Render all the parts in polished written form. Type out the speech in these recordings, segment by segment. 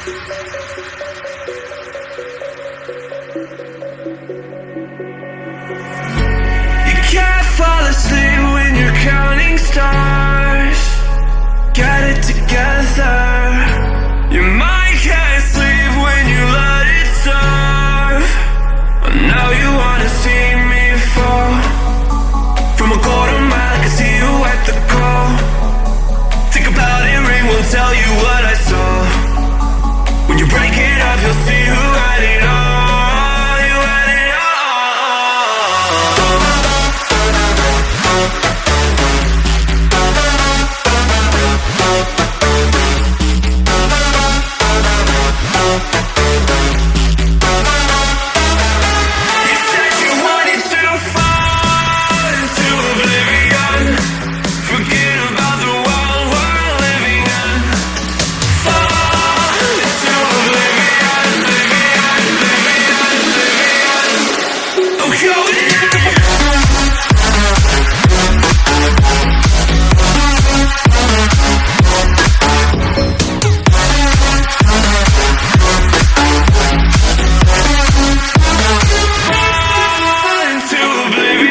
You can't fall asleep when you're counting stars. Get it together. Your mind can't sleep when you let it serve. But now you wanna see me fall. From a quarter mile, I can see you at the call. Think about it, ring will tell you what I saw. When you break it up, you'll see who had it all. You had it all. You said you wanted to fall into oblivion. Forget about the world we're living in. Fall into oblivion, oblivion. Oh, go into oblivion.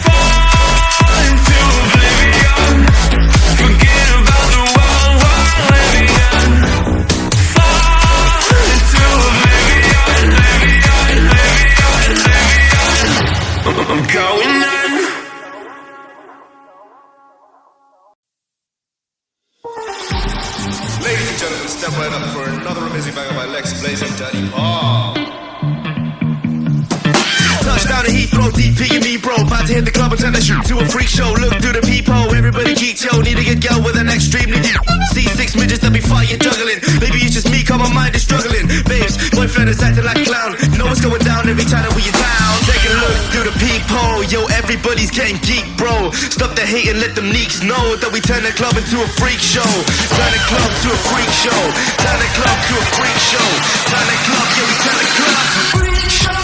Fall into oblivion. Forget about the world we're living in. Fall into oblivion, I'm going in. Ladies and gentlemen, step right up for another amazing banger by Lex Blaze and Daddy Paul. Touchdown to Heathrow, DP and me, bro. About to hit the club and turn the shoot to a freak show. Look through the peephole, everybody geek, yo. Need to get girl with an extremely deep. See six midgets that be fighting, juggling. Maybe it's just me, cause my mind is struggling. Babes, boyfriend is acting like a clown. Know what's going down every time that we in town. Take a look through the peephole, yo. Everybody's getting geek, bro. Stop the hate and let them neeks know that we turn the club into a freak show. Turn the club to a freak show. Turn the club to a freak show. Turn the club, yeah, we turn the club to a freak show.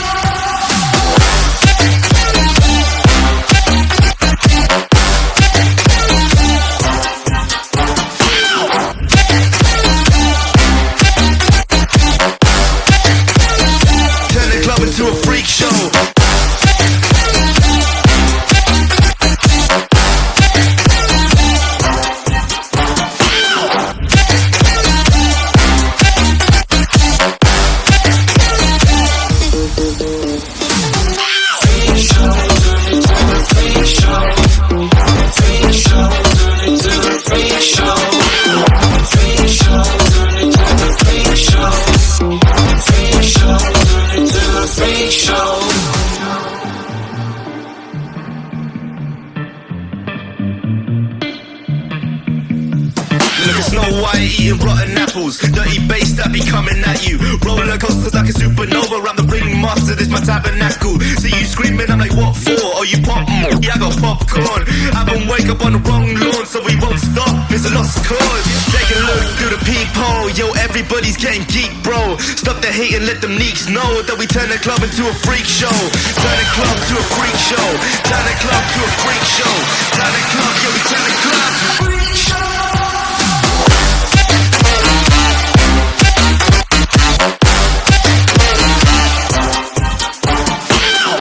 Turn the club into a freak show. Look at Snow White eating rotten apples. Dirty bass that be coming at you. Roller coasters like a supernova. I'm the ringmaster, this my tabernacle. See you screaming, I'm like, what for? Oh, you pop? Yeah, I got popcorn. I haven't wake up on the wrong lawn, so we won't stop. It's a lost cause. Take a look through the peephole. Yo, everybody's getting geek, bro. Stop the hate and let them neeks know that we turn the club into a freak show. Turn the club to a freak show. Turn the club to a freak show. Turn the club, yeah, we turn the club to a freak show.